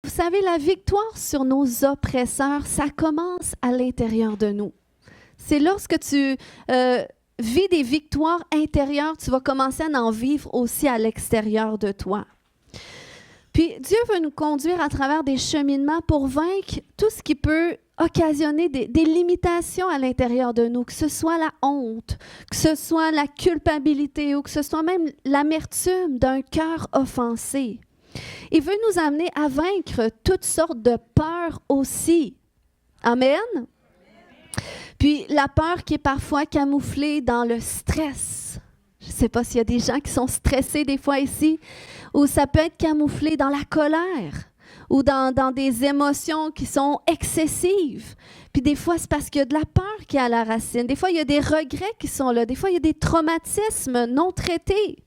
vous savez, la victoire sur nos oppresseurs, ça commence à l'intérieur de nous. C'est lorsque tu vis des victoires intérieures, tu vas commencer à en vivre aussi à l'extérieur de toi. Puis Dieu veut nous conduire à travers des cheminements pour vaincre tout ce qui peut occasionner des limitations à l'intérieur de nous, que ce soit la honte, que ce soit la culpabilité ou que ce soit même l'amertume d'un cœur offensé. Il veut nous amener à vaincre toutes sortes de peurs aussi. Amen? Puis la peur qui est parfois camouflée dans le stress. Je ne sais pas s'il y a des gens qui sont stressés des fois ici, ou ça peut être camouflé dans la colère, ou dans des émotions qui sont excessives. Puis des fois, c'est parce qu'il y a de la peur qui est à la racine. Des fois, il y a des regrets qui sont là. Des fois, il y a des traumatismes non traités.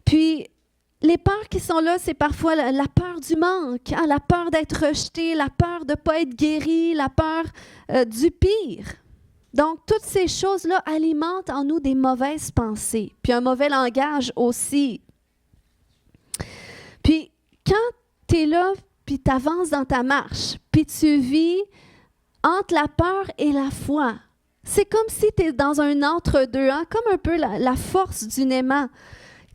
Puis, les peurs qui sont là, c'est parfois la peur du manque, hein, la peur d'être rejeté, la peur de ne pas être guéri, la peur du pire. Donc, toutes ces choses-là alimentent en nous des mauvaises pensées, puis un mauvais langage aussi. Puis, quand tu es là, puis tu avances dans ta marche, puis tu vis entre la peur et la foi, c'est comme si tu es dans un entre-deux, hein, comme un peu la force d'une aimant.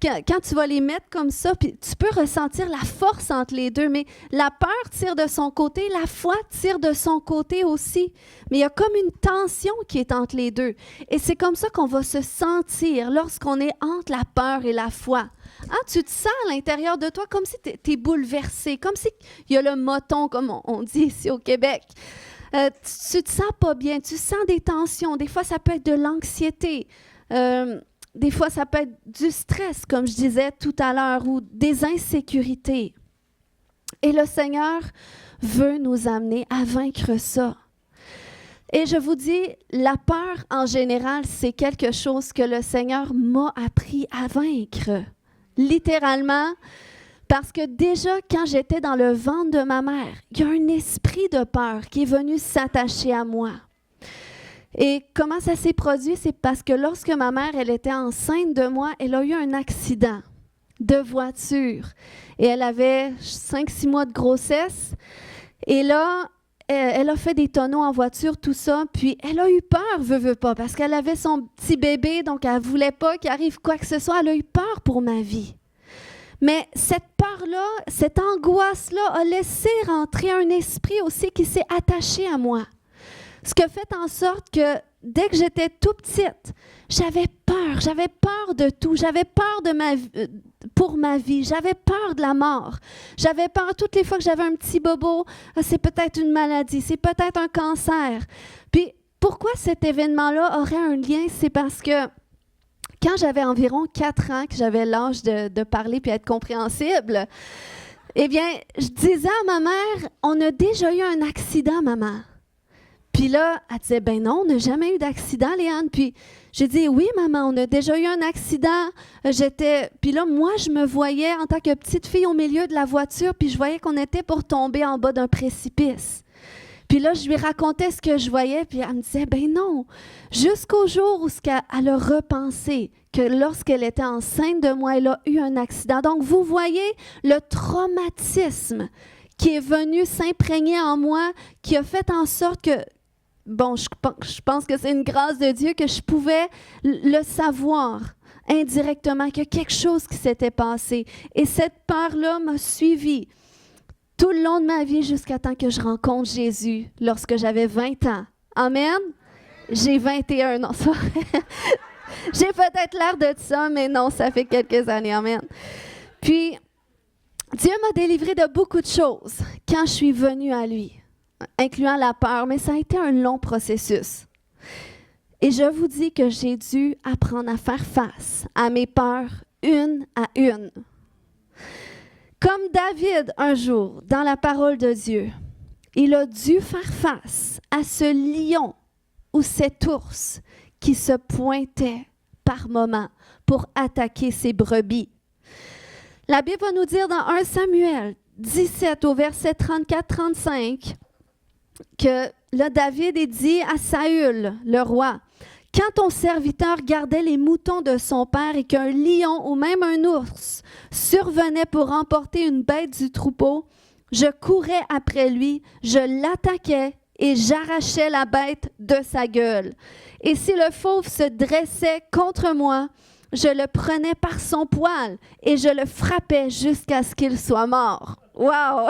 Quand tu vas les mettre comme ça, puis tu peux ressentir la force entre les deux, mais la peur tire de son côté, la foi tire de son côté aussi. Mais il y a comme une tension qui est entre les deux. Et c'est comme ça qu'on va se sentir lorsqu'on est entre la peur et la foi. Hein, tu te sens à l'intérieur de toi comme si tu es bouleversé, comme s'il y a le moton, comme on dit ici au Québec. Tu te sens pas bien, tu sens des tensions. Des fois, ça peut être de l'anxiété. Des fois, ça peut être du stress, comme je disais tout à l'heure, ou des insécurités. Et le Seigneur veut nous amener à vaincre ça. Et je vous dis, la peur en général, c'est quelque chose que le Seigneur m'a appris à vaincre. Littéralement, parce que déjà, quand j'étais dans le ventre de ma mère, il y a un esprit de peur qui est venu s'attacher à moi. Et comment ça s'est produit? C'est parce que lorsque ma mère, elle était enceinte de moi, elle a eu un accident de voiture. Et elle avait 5-6 mois de grossesse. Et là, elle a fait des tonneaux en voiture, tout ça. Puis elle a eu peur, veut pas, parce qu'elle avait son petit bébé, donc elle ne voulait pas qu'il arrive quoi que ce soit. Elle a eu peur pour ma vie. Mais cette peur-là, cette angoisse-là a laissé rentrer un esprit aussi qui s'est attaché à moi. Ce qui a fait en sorte que dès que j'étais tout petite, j'avais peur de tout, j'avais peur pour ma vie, j'avais peur de la mort. J'avais peur toutes les fois que j'avais un petit bobo, c'est peut-être une maladie, c'est peut-être un cancer. Puis pourquoi cet événement-là aurait un lien? C'est parce que quand j'avais environ 4 ans, que j'avais l'âge de parler puis être compréhensible, eh bien, je disais à ma mère, on a déjà eu un accident, maman. Puis là, elle disait, ben non, on n'a jamais eu d'accident, Léane. Puis j'ai dit, oui, maman, on a déjà eu un accident. Puis là, moi, je me voyais en tant que petite fille au milieu de la voiture, puis je voyais qu'on était pour tomber en bas d'un précipice. Puis là, je lui racontais ce que je voyais, puis elle me disait, ben non, jusqu'au jour où elle a repensé que lorsqu'elle était enceinte de moi, elle a eu un accident. Donc, vous voyez le traumatisme qui est venu s'imprégner en moi, qui a fait en sorte que, bon, je pense que c'est une grâce de Dieu que je pouvais le savoir indirectement, qu'il y a quelque chose qui s'était passé. Et cette peur-là m'a suivie tout le long de ma vie jusqu'à temps que je rencontre Jésus lorsque j'avais 20 ans. Amen? J'ai 21 ans. J'ai peut-être l'air de ça, mais non, ça fait quelques années. Amen. Puis, Dieu m'a délivré de beaucoup de choses quand je suis venue à lui, incluant la peur, mais ça a été un long processus. Et je vous dis que j'ai dû apprendre à faire face à mes peurs une à une. Comme David, un jour, dans la parole de Dieu, il a dû faire face à ce lion ou cet ours qui se pointait par moments pour attaquer ses brebis. La Bible va nous dire dans 1 Samuel 17 au verset 34-35 que là, David est dit à Saül, le roi, « Quand ton serviteur gardait les moutons de son père et qu'un lion ou même un ours survenait pour emporter une bête du troupeau, Je courais après lui, je l'attaquais et j'arrachais la bête de sa gueule. Et si le fauve se dressait contre moi, je le prenais par son poil et je le frappais jusqu'à ce qu'il soit mort. Wow!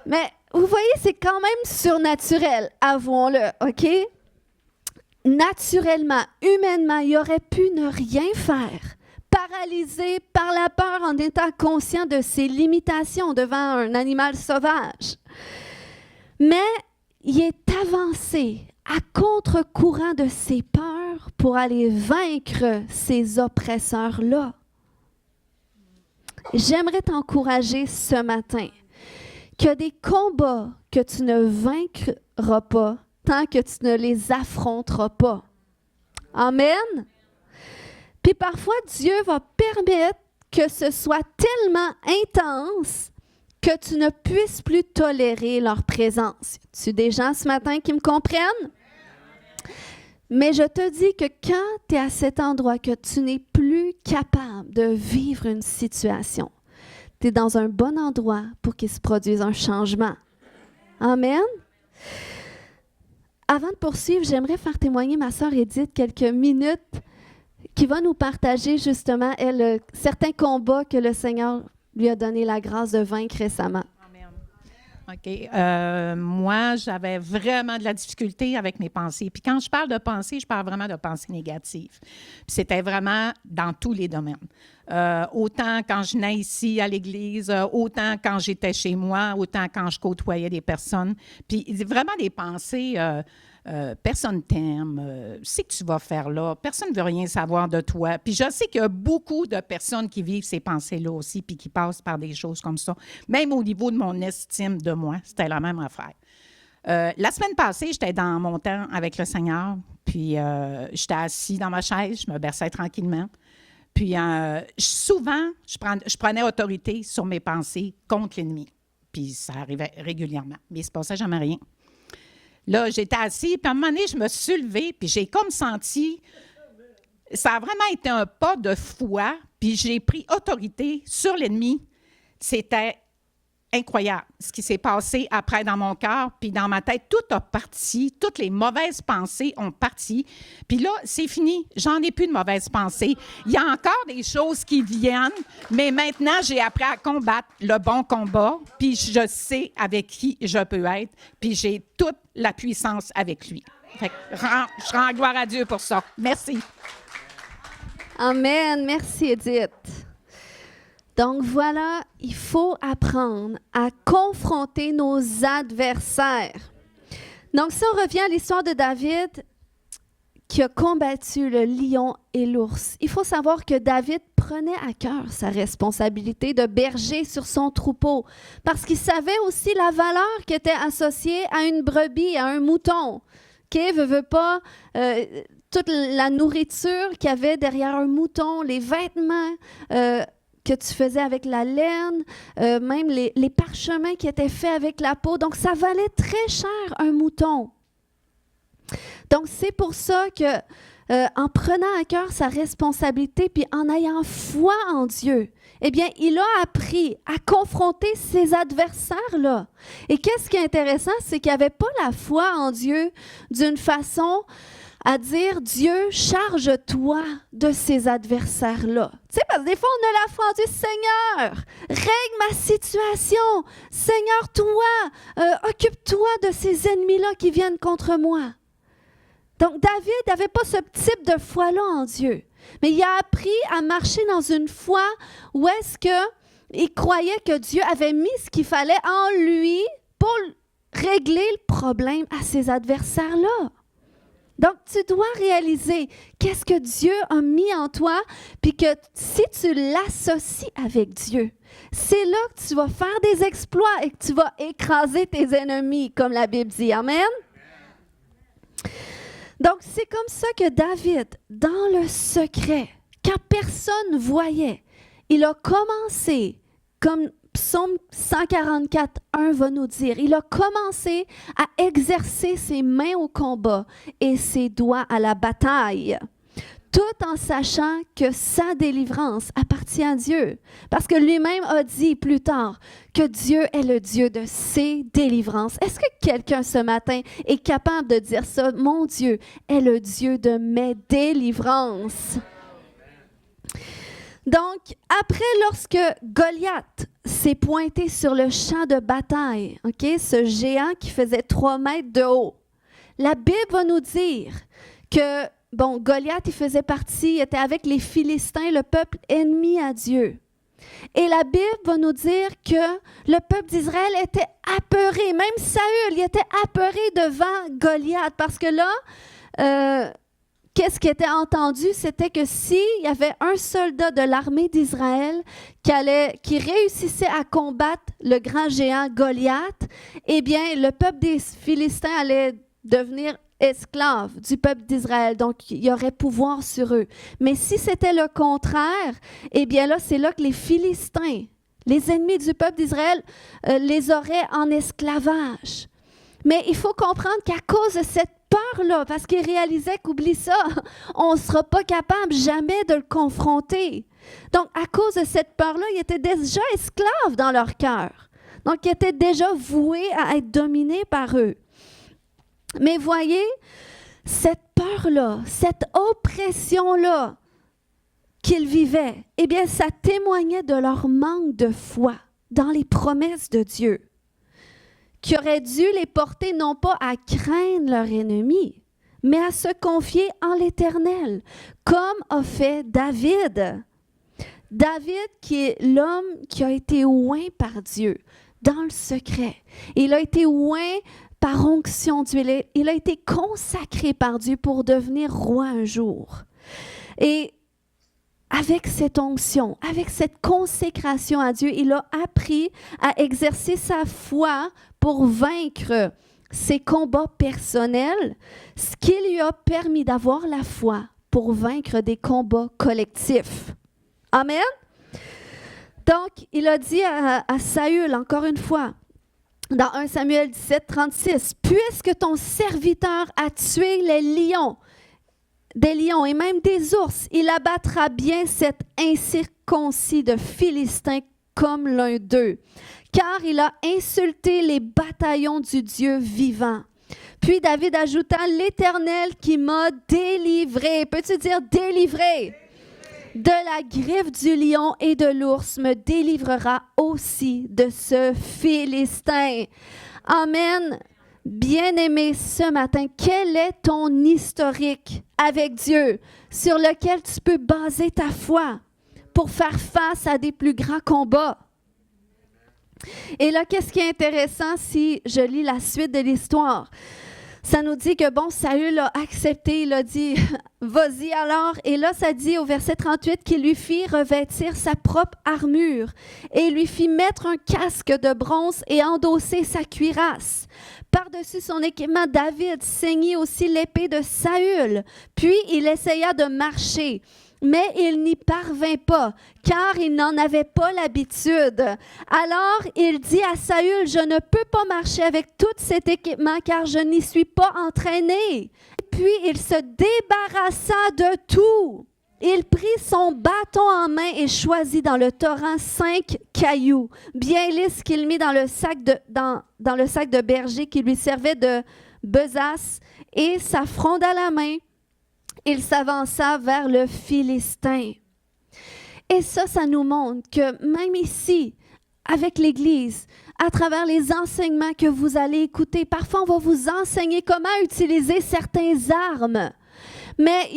Mais vous voyez, c'est quand même surnaturel, avouons-le, OK? Naturellement, humainement, il aurait pu ne rien faire, paralysé par la peur en étant conscient de ses limitations devant un animal sauvage. Mais il est avancé à contre-courant de ses peurs pour aller vaincre ces oppresseurs-là. J'aimerais t'encourager ce matin qu'il y a des combats que tu ne vaincras pas tant que tu ne les affronteras pas. Amen. Puis parfois, Dieu va permettre que ce soit tellement intense que tu ne puisses plus tolérer leur présence. Y a-t-il des gens ce matin qui me comprennent? Mais je te dis que quand tu es à cet endroit que tu n'es plus capable de vivre une situation, tu es dans un bon endroit pour qu'il se produise un changement. Amen. Avant de poursuivre, j'aimerais faire témoigner ma sœur Edith quelques minutes qui va nous partager justement, elle, certains combats que le Seigneur lui a donné la grâce de vaincre récemment. Amen. OK. Moi, j'avais vraiment de la difficulté avec mes pensées. Puis quand je parle de pensées, je parle vraiment de pensées négatives. Puis c'était vraiment dans tous les domaines. Autant quand je venais ici à l'église, autant quand j'étais chez moi, autant quand je côtoyais des personnes. Puis vraiment des pensées... personne t'aime, c'est que tu vas faire là, personne ne veut rien savoir de toi. Puis je sais qu'il y a beaucoup de personnes qui vivent ces pensées-là aussi, puis qui passent par des choses comme ça. Même au niveau de mon estime de moi, c'était la même affaire. La semaine passée, j'étais dans mon temps avec le Seigneur, puis j'étais assis dans ma chaise, je me berçais tranquillement. Puis souvent, je prenais autorité sur mes pensées contre l'ennemi. Puis ça arrivait régulièrement, mais il ne se passait jamais rien. Là, j'étais assise, puis à un moment donné, je me suis levée, puis j'ai comme senti, ça a vraiment été un pas de foi, puis j'ai pris autorité sur l'ennemi. C'était incroyable ce qui s'est passé après dans mon cœur, puis dans ma tête, tout a parti, toutes les mauvaises pensées ont parti. Puis là, c'est fini, j'en ai plus de mauvaises pensées. Il y a encore des choses qui viennent, mais maintenant, j'ai appris à combattre le bon combat, puis je sais avec qui je peux être, puis j'ai toute la puissance avec lui. Fait que je rends gloire à Dieu pour ça. Merci. Amen. Merci, Edith. Donc voilà, il faut apprendre à confronter nos adversaires. Donc si on revient à l'histoire de David qui a combattu le lion et l'ours, il faut savoir que David prenait à cœur sa responsabilité de berger sur son troupeau parce qu'il savait aussi la valeur qui était associée à une brebis, à un mouton. Veut pas, toute la nourriture qu'il y avait derrière un mouton, les vêtements, que tu faisais avec la laine, même les parchemins qui étaient faits avec la peau. Donc, ça valait très cher un mouton. Donc, c'est pour ça que, en prenant à cœur sa responsabilité, puis en ayant foi en Dieu, eh bien, il a appris à confronter ses adversaires-là. Et qu'est-ce qui est intéressant, c'est qu'il n'avait pas la foi en Dieu d'une façon à dire, Dieu, charge-toi de ces adversaires-là. Tu sais, parce que des fois, on a la foi en Dieu, Seigneur, règle ma situation. Seigneur, toi, occupe-toi de ces ennemis-là qui viennent contre moi. Donc, David n'avait pas ce type de foi-là en Dieu. Mais il a appris à marcher dans une foi où est-ce qu'il croyait que Dieu avait mis ce qu'il fallait en lui pour régler le problème à ses adversaires-là. Donc, tu dois réaliser qu'est-ce que Dieu a mis en toi, puis que si tu l'associes avec Dieu, c'est là que tu vas faire des exploits et que tu vas écraser tes ennemis, comme la Bible dit. Amen? Donc, c'est comme ça que David, dans le secret, quand personne ne voyait, il a commencé, comme Psaume 144, 1 va nous dire, il a commencé à exercer ses mains au combat et ses doigts à la bataille. tout en sachant que sa délivrance appartient à Dieu. Parce que lui-même a dit plus tard que Dieu est le Dieu de ses délivrances. Est-ce que quelqu'un ce matin est capable de dire ça? Mon Dieu est le Dieu de mes délivrances. Donc, après, lorsque Goliath s'est pointé sur le champ de bataille, ce géant qui faisait 3 mètres de haut, la Bible va nous dire que, Goliath, il était avec les Philistins, le peuple ennemi à Dieu. Et la Bible va nous dire que le peuple d'Israël était apeuré, même Saül, il était apeuré devant Goliath, parce que là, qu'est-ce qui était entendu? C'était que s'il y avait un soldat de l'armée d'Israël qui réussissait à combattre le grand géant Goliath, eh bien, le peuple des Philistins allait devenir esclaves du peuple d'Israël. Donc, il y aurait pouvoir sur eux. Mais si c'était le contraire, eh bien là, c'est là que les Philistins, les ennemis du peuple d'Israël, les auraient en esclavage. Mais il faut comprendre qu'à cause de cette peur-là, parce qu'ils réalisaient qu'oublie ça, on ne sera pas capable jamais de le confronter. Donc, à cause de cette peur-là, ils étaient déjà esclaves dans leur cœur. Donc, ils étaient déjà voués à être dominés par eux. Mais voyez, cette peur-là, cette oppression-là qu'ils vivaient, eh bien, ça témoignait de leur manque de foi dans les promesses de Dieu, qui aurait dû les porter non pas à craindre leur ennemi, mais à se confier en l'Éternel, comme a fait David. David, qui est l'homme qui a été oint par Dieu dans le secret. Il a été oint par onction d'huile. Il a été consacré par Dieu pour devenir roi un jour. Et avec cette onction, avec cette consécration à Dieu, il a appris à exercer sa foi pour vaincre ses combats personnels, ce qui lui a permis d'avoir la foi pour vaincre des combats collectifs. Amen? Donc, il a dit à Saül, encore une fois, dans 1 Samuel 17, 36, « Puisque ton serviteur a tué des lions et même des ours, il abattra bien cet incirconcis de Philistins comme l'un d'eux, car il a insulté les bataillons du Dieu vivant. » Puis David ajouta, « L'Éternel qui m'a délivré. » Peux-tu dire « délivré » ? De la griffe du lion et de l'ours me délivrera aussi de ce Philistin. Amen. Bien-aimé, ce matin, quel est ton historique avec Dieu sur lequel tu peux baser ta foi pour faire face à des plus grands combats? Et là, qu'est-ce qui est intéressant si je lis la suite de l'histoire? Ça nous dit que, Saül a accepté, il a dit, vas-y alors. Et là, ça dit au verset 38 qu'il lui fit revêtir sa propre armure et lui fit mettre un casque de bronze et endosser sa cuirasse. Par-dessus son équipement, David ceignit aussi l'épée de Saül. Puis, il essaya de marcher. Mais il n'y parvint pas, car il n'en avait pas l'habitude. Alors il dit à Saül, « Je ne peux pas marcher avec tout cet équipement, car je n'y suis pas entraîné. » Puis il se débarrassa de tout. Il prit son bâton en main et choisit dans le torrent 5 cailloux, bien lisses qu'il mit dans le sac de berger qui lui servait de besace, et sa fronde à la main. Il s'avança vers le Philistin. Et ça nous montre que même ici, avec l'Église, à travers les enseignements que vous allez écouter, parfois on va vous enseigner comment utiliser certaines armes. Mais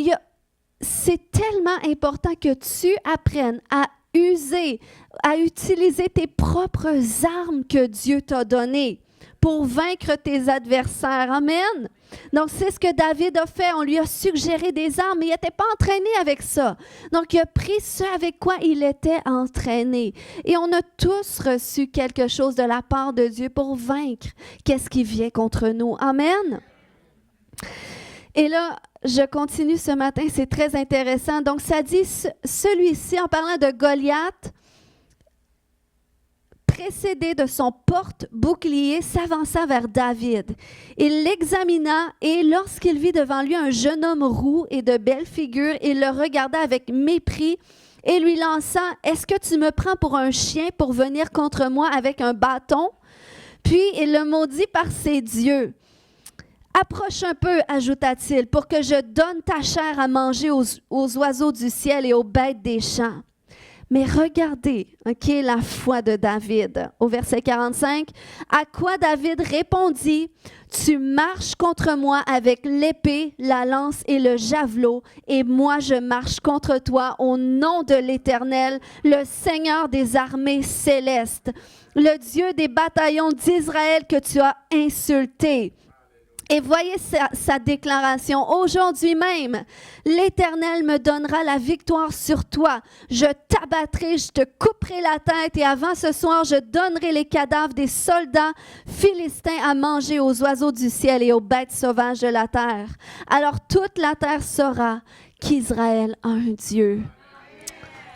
c'est tellement important que tu apprennes à utiliser tes propres armes que Dieu t'a données pour vaincre tes adversaires. Amen. Donc, c'est ce que David a fait. On lui a suggéré des armes, mais il n'était pas entraîné avec ça. Donc, il a pris ce avec quoi il était entraîné. Et on a tous reçu quelque chose de la part de Dieu pour vaincre qu'est-ce qui vient contre nous. Amen. Et là, je continue ce matin, c'est très intéressant. Donc, ça dit, celui-ci, en parlant de Goliath, précédé de son porte-bouclier, s'avança vers David. Il l'examina et lorsqu'il vit devant lui un jeune homme roux et de belle figure, il le regarda avec mépris et lui lança « Est-ce que tu me prends pour un chien pour venir contre moi avec un bâton? » Puis il le maudit par ses dieux. « Approche un peu, ajouta-t-il, pour que je donne ta chair à manger aux oiseaux du ciel et aux bêtes des champs. » Mais regardez, la foi de David. Au verset 45, à quoi David répondit, « Tu marches contre moi avec l'épée, la lance et le javelot, et moi je marche contre toi au nom de l'Éternel, le Seigneur des armées célestes, le Dieu des bataillons d'Israël que tu as insulté. » Et voyez sa déclaration. Aujourd'hui même, l'Éternel me donnera la victoire sur toi. Je t'abattrai, je te couperai la tête et avant ce soir, je donnerai les cadavres des soldats philistins à manger aux oiseaux du ciel et aux bêtes sauvages de la terre. Alors toute la terre saura qu'Israël a un Dieu.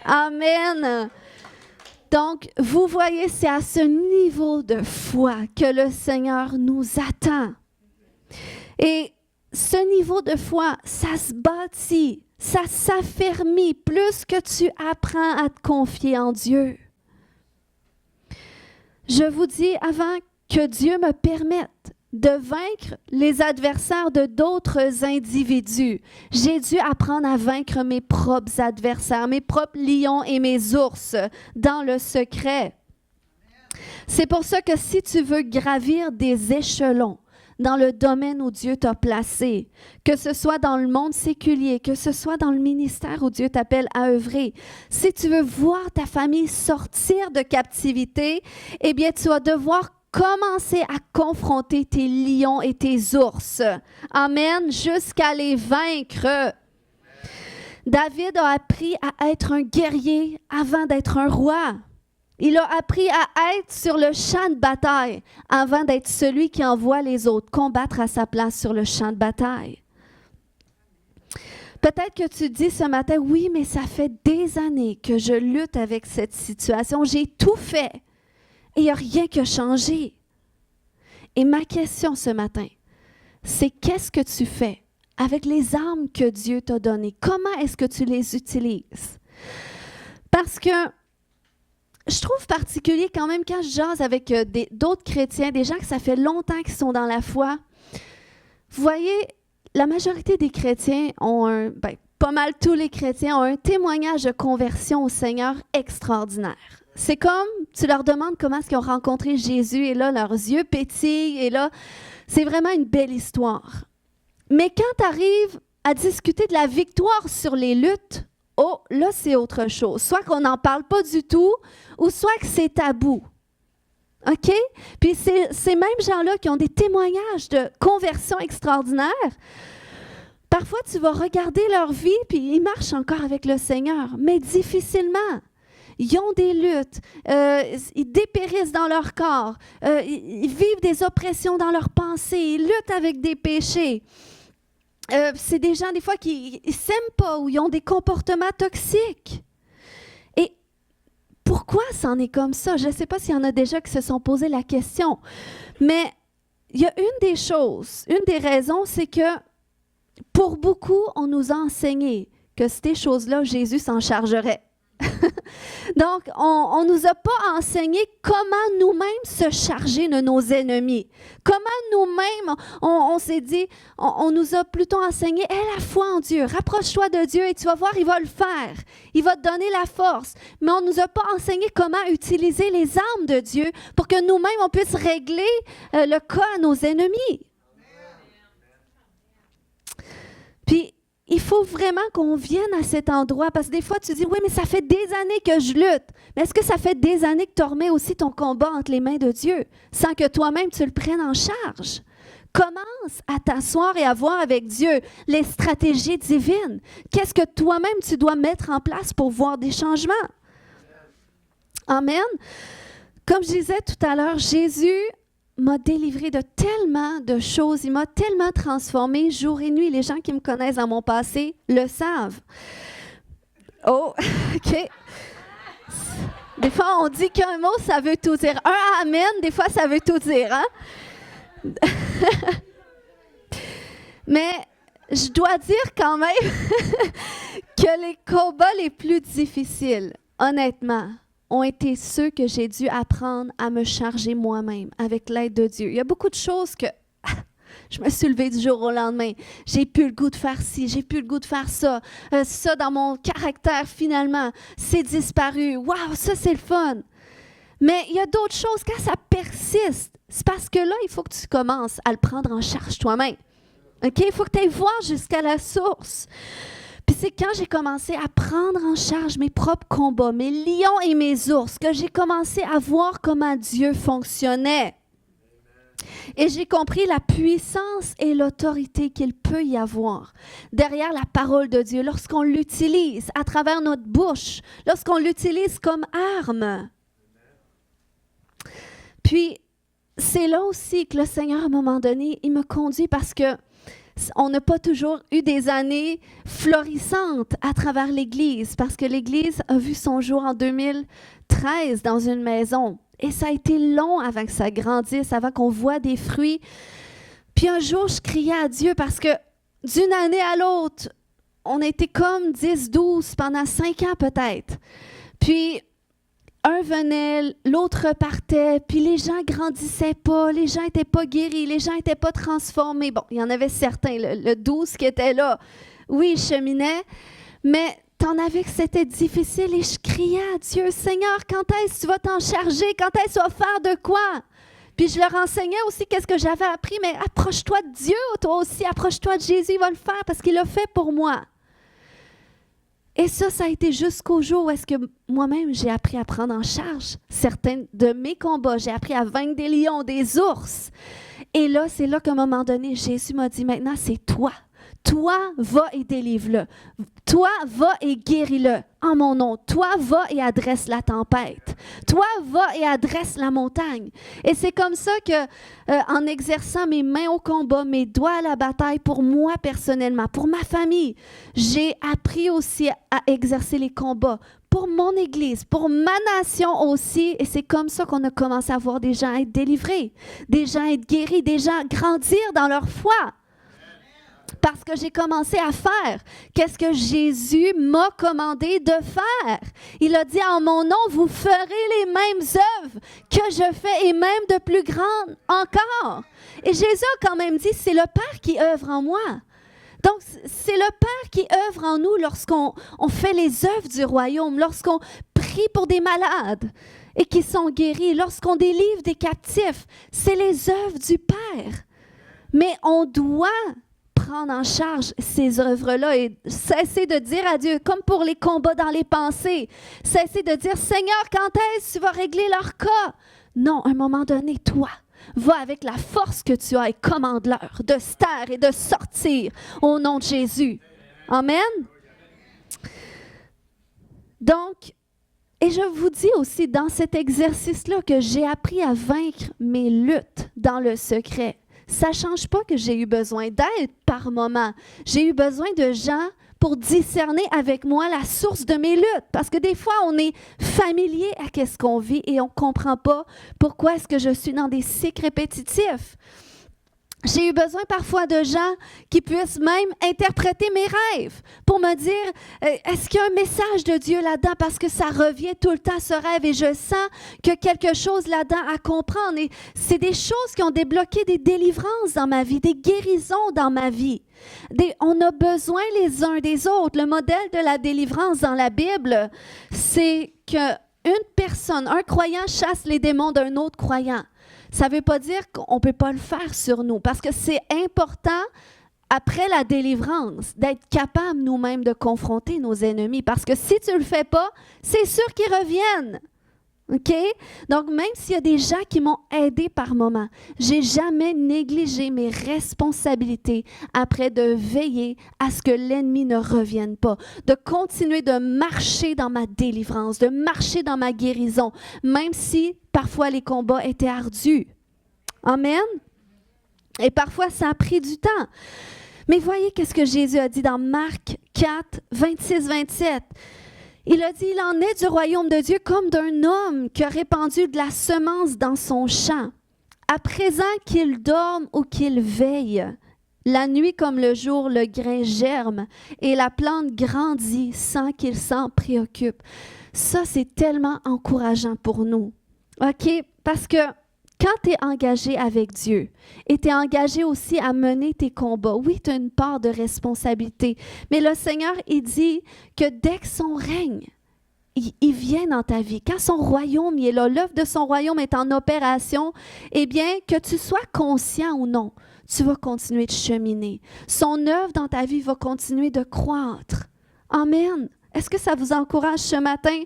Amen. Donc, vous voyez, c'est à ce niveau de foi que le Seigneur nous attend. Et ce niveau de foi, ça se bâtit, ça s'affermit plus que tu apprends à te confier en Dieu. Je vous dis, avant que Dieu me permette de vaincre les adversaires de d'autres individus, j'ai dû apprendre à vaincre mes propres adversaires, mes propres lions et mes ours dans le secret. C'est pour ça que si tu veux gravir des échelons, dans le domaine où Dieu t'a placé, que ce soit dans le monde séculier, que ce soit dans le ministère où Dieu t'appelle à œuvrer. Si tu veux voir ta famille sortir de captivité, eh bien, tu vas devoir commencer à confronter tes lions et tes ours. Amen, jusqu'à les vaincre. David a appris à être un guerrier avant d'être un roi. Il a appris à être sur le champ de bataille avant d'être celui qui envoie les autres combattre à sa place sur le champ de bataille. Peut-être que tu dis ce matin, oui, mais ça fait des années que je lutte avec cette situation. J'ai tout fait et il n'y a rien qui a changé. Et ma question ce matin, c'est qu'est-ce que tu fais avec les armes que Dieu t'a données? Comment est-ce que tu les utilises? Parce que je trouve particulier quand même quand je jase avec d'autres chrétiens, des gens que ça fait longtemps qu'ils sont dans la foi. Vous voyez, la majorité des chrétiens ont pas mal tous les chrétiens ont un témoignage de conversion au Seigneur extraordinaire. C'est comme, tu leur demandes comment est-ce qu'ils ont rencontré Jésus et là, leurs yeux pétillent et là, c'est vraiment une belle histoire. Mais quand tu arrives à discuter de la victoire sur les luttes, oh, là, c'est autre chose. Soit qu'on n'en parle pas du tout, ou soit que c'est tabou. OK? Puis ces mêmes gens-là qui ont des témoignages de conversion extraordinaire, parfois, tu vas regarder leur vie, puis ils marchent encore avec le Seigneur, mais difficilement. Ils ont des luttes, ils dépérissent dans leur corps, ils vivent des oppressions dans leurs pensées, ils luttent avec des péchés. C'est des gens, des fois, qui ne s'aiment pas ou ils ont des comportements toxiques. Et pourquoi c'en est comme ça? Je ne sais pas s'il y en a déjà qui se sont posé la question. Mais il y a une des choses, une des raisons, c'est que pour beaucoup, on nous a enseigné que ces choses-là, Jésus s'en chargerait. Donc, on ne nous a pas enseigné comment nous-mêmes se charger de nos ennemis. Comment nous-mêmes, on s'est dit, on nous a plutôt enseigné, aie la foi en Dieu, rapproche-toi de Dieu et tu vas voir, il va le faire. Il va te donner la force. Mais on ne nous a pas enseigné comment utiliser les armes de Dieu pour que nous-mêmes, on puisse régler le cas à nos ennemis. Puis, il faut vraiment qu'on vienne à cet endroit parce que des fois, tu dis, oui, mais ça fait des années que je lutte. Mais est-ce que ça fait des années que tu remets aussi ton combat entre les mains de Dieu sans que toi-même tu le prennes en charge? Commence à t'asseoir et à voir avec Dieu les stratégies divines. Qu'est-ce que toi-même tu dois mettre en place pour voir des changements? Amen. Comme je disais tout à l'heure, Jésus m'a délivré de tellement de choses. Il m'a tellement transformée jour et nuit. Les gens qui me connaissent dans mon passé le savent. Oh, OK. Des fois, on dit qu'un mot, ça veut tout dire. Un amen, des fois, ça veut tout dire, hein? Mais je dois dire quand même que les combats les plus difficiles, honnêtement, ont été ceux que j'ai dû apprendre à me charger moi-même avec l'aide de Dieu. Il y a beaucoup de choses que je me suis levée du jour au lendemain. J'ai plus le goût de faire ci, j'ai plus le goût de faire ça. Ça, dans mon caractère, finalement, c'est disparu. Waouh, ça, c'est le fun. Mais il y a d'autres choses, quand ça persiste, c'est parce que là, il faut que tu commences à le prendre en charge toi-même. OK? Il faut que tu ailles voir jusqu'à la source. Puis c'est quand j'ai commencé à prendre en charge mes propres combats, mes lions et mes ours, que j'ai commencé à voir comment Dieu fonctionnait. Et j'ai compris la puissance et l'autorité qu'il peut y avoir derrière la parole de Dieu lorsqu'on l'utilise à travers notre bouche, lorsqu'on l'utilise comme arme. Puis, c'est là aussi que le Seigneur, à un moment donné, il me conduit parce que on n'a pas toujours eu des années florissantes à travers l'Église, parce que l'Église a vu son jour en 2013 dans une maison. Et ça a été long avant que ça grandisse, avant qu'on voit des fruits. Puis un jour, je criais à Dieu parce que d'une année à l'autre, on était comme 10, 12 pendant 5 ans peut-être. Puis un venait, l'autre repartait, puis les gens grandissaient pas, les gens n'étaient pas guéris, les gens n'étaient pas transformés. Bon, il y en avait certains, le 12 qui était là, oui, il cheminait, mais t'en avais que c'était difficile et je criais à Dieu, Seigneur, quand est-ce que tu vas t'en charger? Quand est-ce que tu vas faire de quoi? Puis je leur enseignais aussi qu'est-ce que j'avais appris, mais approche-toi de Dieu, toi aussi, approche-toi de Jésus, il va le faire parce qu'il l'a fait pour moi. Et ça a été jusqu'au jour où est-ce que moi-même, j'ai appris à prendre en charge certains de mes combats. J'ai appris à vaincre des lions, des ours. Et là, c'est là qu'à un moment donné, Jésus m'a dit, maintenant, c'est toi. Toi, va et délivre-le. Toi, va et guéris-le en mon nom. Toi, va et adresse la tempête. Toi, va et adresse la montagne. Et c'est comme ça que, en exerçant mes mains au combat, mes doigts à la bataille pour moi personnellement, pour ma famille, j'ai appris aussi à exercer les combats pour mon Église, pour ma nation aussi. Et c'est comme ça qu'on a commencé à voir des gens être délivrés, des gens être guéris, des gens grandir dans leur foi. Parce que j'ai commencé à faire qu'est-ce que Jésus m'a commandé de faire. Il a dit, en mon nom, vous ferez les mêmes œuvres que je fais et même de plus grandes encore. Et Jésus a quand même dit, c'est le Père qui œuvre en moi. Donc, c'est le Père qui œuvre en nous lorsqu'on fait les œuvres du royaume, lorsqu'on prie pour des malades et qui sont guéris, lorsqu'on délivre des captifs. C'est les œuvres du Père. Mais on doit prendre en charge ces œuvres-là et cesser de dire à Dieu, comme pour les combats dans les pensées, cesser de dire, Seigneur, quand est-ce que tu vas régler leur cas? Non, à un moment donné, toi, va avec la force que tu as et commande-leur de se taire et de sortir au nom de Jésus. Amen. Donc, et je vous dis aussi dans cet exercice-là que j'ai appris à vaincre mes luttes dans le secret. Ça ne change pas que j'ai eu besoin d'aide par moment. J'ai eu besoin de gens pour discerner avec moi la source de mes luttes. Parce que des fois, on est familier à ce qu'on vit et on ne comprend pas pourquoi est-ce que je suis dans des cycles répétitifs. J'ai eu besoin parfois de gens qui puissent même interpréter mes rêves pour me dire, est-ce qu'il y a un message de Dieu là-dedans? Parce que ça revient tout le temps, ce rêve, et je sens que quelque chose là-dedans à comprendre. Et c'est des choses qui ont débloqué des délivrances dans ma vie, des guérisons dans ma vie. On a besoin les uns des autres. Le modèle de la délivrance dans la Bible, c'est qu'une personne, un croyant chasse les démons d'un autre croyant. Ça ne veut pas dire qu'on ne peut pas le faire sur nous, parce que c'est important, après la délivrance, d'être capable nous-mêmes de confronter nos ennemis. Parce que si tu ne le fais pas, c'est sûr qu'ils reviennent. OK? Donc, même s'il y a des gens qui m'ont aidé par moment, je n'ai jamais négligé mes responsabilités après de veiller à ce que l'ennemi ne revienne pas, de continuer de marcher dans ma délivrance, de marcher dans ma guérison, même si parfois les combats étaient ardus. Amen? Et parfois, ça a pris du temps. Mais voyez qu'est-ce que Jésus a dit dans Marc 4, 26-27. Il a dit, il en est du royaume de Dieu comme d'un homme qui a répandu de la semence dans son champ. À présent qu'il dorme ou qu'il veille, la nuit comme le jour, le grain germe et la plante grandit sans qu'il s'en préoccupe. Ça, c'est tellement encourageant pour nous. OK? Parce que quand tu es engagé avec Dieu et tu es engagé aussi à mener tes combats, oui, tu as une part de responsabilité, mais le Seigneur, il dit que dès que son règne, il vient dans ta vie, quand son royaume il est là, l'œuvre de son royaume est en opération, eh bien, que tu sois conscient ou non, tu vas continuer de cheminer. Son œuvre dans ta vie va continuer de croître. Amen. Est-ce que ça vous encourage ce matin?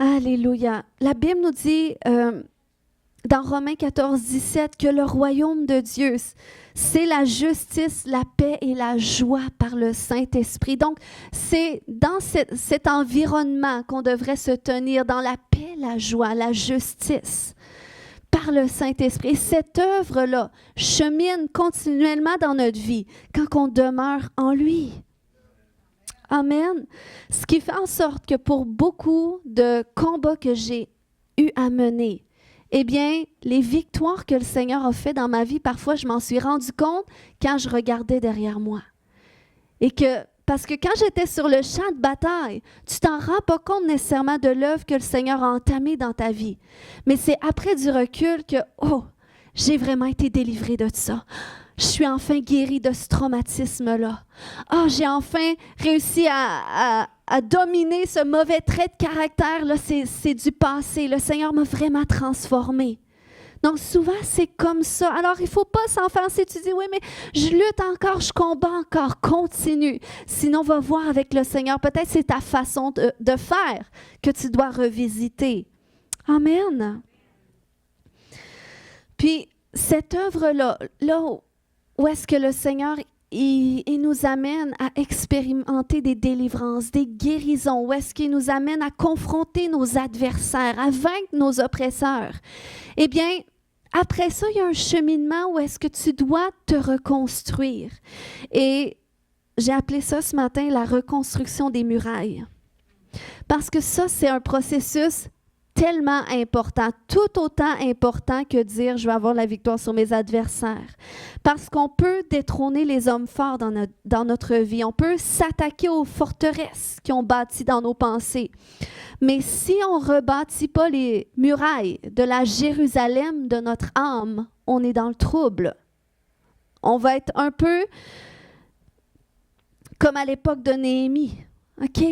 Alléluia. La Bible nous dit dans Romains 14, 17 que le royaume de Dieu, c'est la justice, la paix et la joie par le Saint-Esprit. Donc, c'est dans cet environnement qu'on devrait se tenir, dans la paix, la joie, la justice par le Saint-Esprit. Et cette œuvre-là chemine continuellement dans notre vie quand on demeure en lui. Amen. Ce qui fait en sorte que pour beaucoup de combats que j'ai eu à mener, eh bien, les victoires que le Seigneur a fait dans ma vie, parfois, je m'en suis rendu compte quand je regardais derrière moi. Parce que quand j'étais sur le champ de bataille, tu t'en rends pas compte nécessairement de l'œuvre que le Seigneur a entamée dans ta vie. Mais c'est après du recul que, j'ai vraiment été délivrée de ça. Je suis enfin guérie de ce traumatisme-là. J'ai enfin réussi à dominer ce mauvais trait de caractère-là. C'est du passé. Le Seigneur m'a vraiment transformée. Donc, souvent, c'est comme ça. Alors, il ne faut pas s'enfoncer. Tu dis, oui, mais je lutte encore, je combats encore. Continue. Sinon, on va voir avec le Seigneur. Peut-être c'est ta façon de faire que tu dois revisiter. Amen. Puis, cette œuvre-là, où est-ce que le Seigneur, il nous amène à expérimenter des délivrances, des guérisons, où est-ce qu'il nous amène à confronter nos adversaires, à vaincre nos oppresseurs. Eh bien, après ça, il y a un cheminement où est-ce que tu dois te reconstruire. Et j'ai appelé ça ce matin la reconstruction des murailles. Parce que ça, c'est un processus tellement important, tout autant important que dire « je vais avoir la victoire sur mes adversaires ». Parce qu'on peut détrôner les hommes forts dans notre vie. On peut s'attaquer aux forteresses qui ont bâti dans nos pensées. Mais si on ne rebâtit pas les murailles de la Jérusalem de notre âme, on est dans le trouble. On va être un peu comme à l'époque de Néhémie. OK?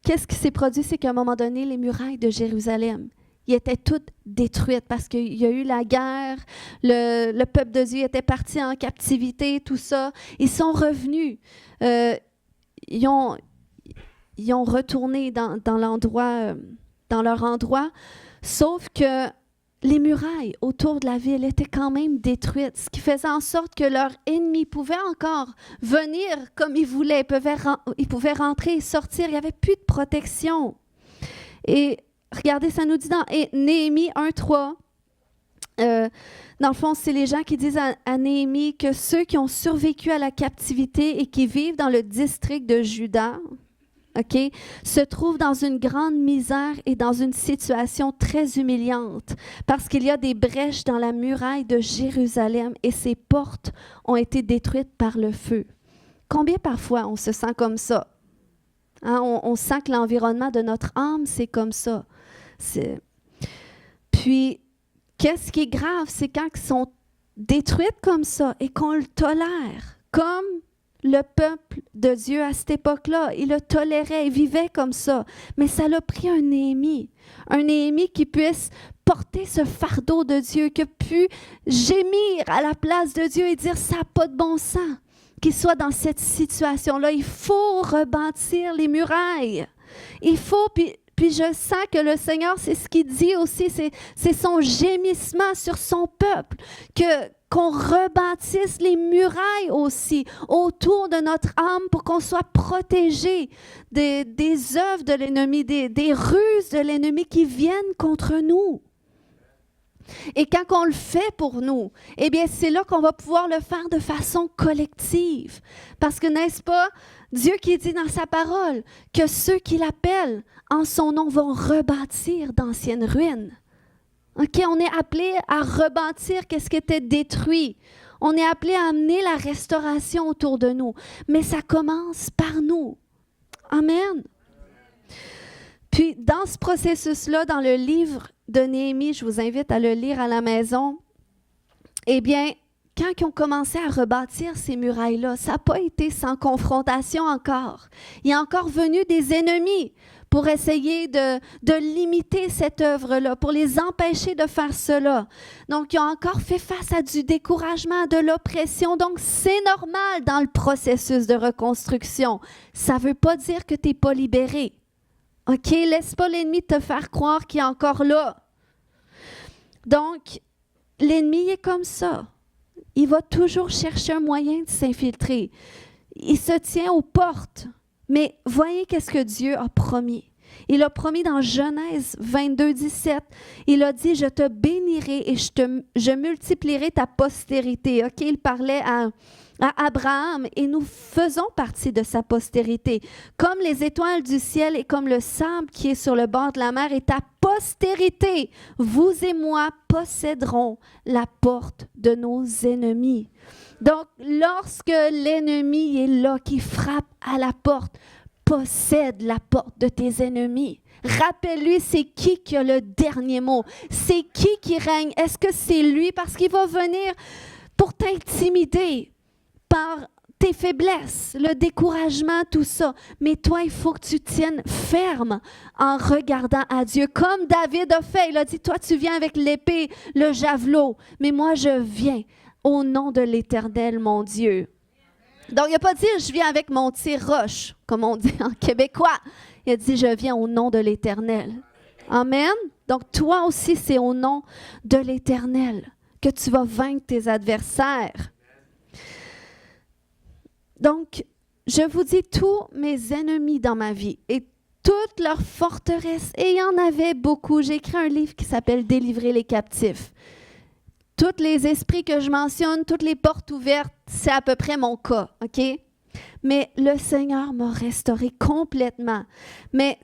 Qu'est-ce qui s'est produit? C'est qu'à un moment donné, les murailles de Jérusalem, ils étaient toutes détruites parce qu'il y a eu la guerre, le peuple de Dieu était parti en captivité, tout ça. Ils sont revenus. Ils ont retourné dans leur endroit, sauf que les murailles autour de la ville étaient quand même détruites, ce qui faisait en sorte que leurs ennemis pouvaient encore venir comme ils voulaient. Ils pouvaient rentrer et sortir. Il n'y avait plus de protection. Et regardez, ça nous dit dans Néhémie 1:3, dans le fond, c'est les gens qui disent à Néhémie que ceux qui ont survécu à la captivité et qui vivent dans le district de Juda, OK, se trouvent dans une grande misère et dans une situation très humiliante parce qu'il y a des brèches dans la muraille de Jérusalem et ses portes ont été détruites par le feu. Combien parfois on se sent comme ça? Hein, on sent que l'environnement de notre âme, c'est comme ça. Puis, qu'est-ce qui est grave, c'est quand ils sont détruites comme ça et qu'on le tolère, comme le peuple de Dieu à cette époque-là, il le tolérait, il vivait comme ça. Mais ça l'a pris un Néhémie qui puisse porter ce fardeau de Dieu, qui a pu gémir à la place de Dieu et dire « ça n'a pas de bon sens ». Qu'il soit dans cette situation-là, il faut rebâtir les murailles. Il faut, puis je sens que le Seigneur, c'est ce qu'il dit aussi, c'est son gémissement sur son peuple, qu'on rebâtisse les murailles aussi autour de notre âme pour qu'on soit protégé des œuvres de l'ennemi, des ruses de l'ennemi qui viennent contre nous. Et quand on le fait pour nous, eh bien, c'est là qu'on va pouvoir le faire de façon collective. Parce que, n'est-ce pas, Dieu qui dit dans sa parole que ceux qui l'appellent en son nom vont rebâtir d'anciennes ruines. OK, on est appelé à rebâtir qu'est-ce qui était détruit. On est appelé à amener la restauration autour de nous. Mais ça commence par nous. Amen. Puis, dans ce processus-là, dans le livre de Néhémie, je vous invite à le lire à la maison, eh bien, quand ils ont commencé à rebâtir ces murailles-là, ça n'a pas été sans confrontation encore. Il y a encore venu des ennemis pour essayer de limiter cette œuvre-là, pour les empêcher de faire cela. Donc, ils ont encore fait face à du découragement, de l'oppression. Donc, c'est normal dans le processus de reconstruction. Ça ne veut pas dire que tu n'es pas libéré. OK? Laisse pas l'ennemi te faire croire qu'il est encore là. Donc, l'ennemi est comme ça. Il va toujours chercher un moyen de s'infiltrer. Il se tient aux portes. Mais voyez qu'est-ce que Dieu a promis. Il a promis dans Genèse 22, 17, il a dit, je te bénirai et je multiplierai ta postérité. OK? Il parlait à Abraham et nous faisons partie de sa postérité. Comme les étoiles du ciel et comme le sable qui est sur le bord de la mer et ta postérité, vous et moi posséderons la porte de nos ennemis. Donc, lorsque l'ennemi est là, qui frappe à la porte, possède la porte de tes ennemis. Rappelle-lui, c'est qui a le dernier mot? C'est qui règne? Est-ce que c'est lui? Parce qu'il va venir pour t'intimider par tes faiblesses, le découragement, tout ça. Mais toi, il faut que tu tiennes ferme en regardant à Dieu. Comme David a fait, il a dit, toi, tu viens avec l'épée, le javelot, mais moi, je viens au nom de l'Éternel, mon Dieu. Donc, il n'a pas dit, je viens avec mon tire-roche, comme on dit en québécois. Il a dit, je viens au nom de l'Éternel. Amen. Donc, toi aussi, c'est au nom de l'Éternel que tu vas vaincre tes adversaires. Donc, je vous dis, tous mes ennemis dans ma vie et toutes leurs forteresses, et il y en avait beaucoup. J'ai écrit un livre qui s'appelle « Délivrer les captifs ». Tous les esprits que je mentionne, toutes les portes ouvertes, c'est à peu près mon cas, OK? Mais le Seigneur m'a restauré complètement. Mais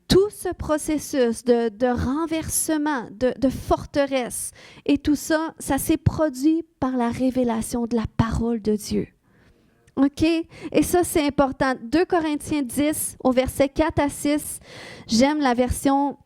tout ce processus de renversement, de forteresse et tout ça, ça s'est produit par la révélation de la parole de Dieu. OK? Et ça, c'est important. 2 Corinthiens 10, au verset 4 à 6, j'aime la version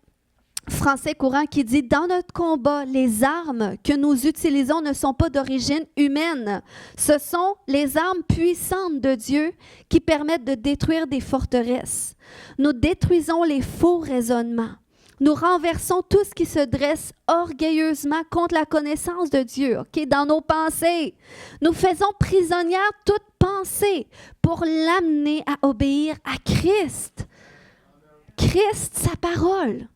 français courant qui dit « Dans notre combat, les armes que nous utilisons ne sont pas d'origine humaine. Ce sont les armes puissantes de Dieu qui permettent de détruire des forteresses. Nous détruisons les faux raisonnements. Nous renversons tout ce qui se dresse orgueilleusement contre la connaissance de Dieu, okay, dans nos pensées. Nous faisons prisonnière toute pensée pour l'amener à obéir à Christ. Christ, sa parole.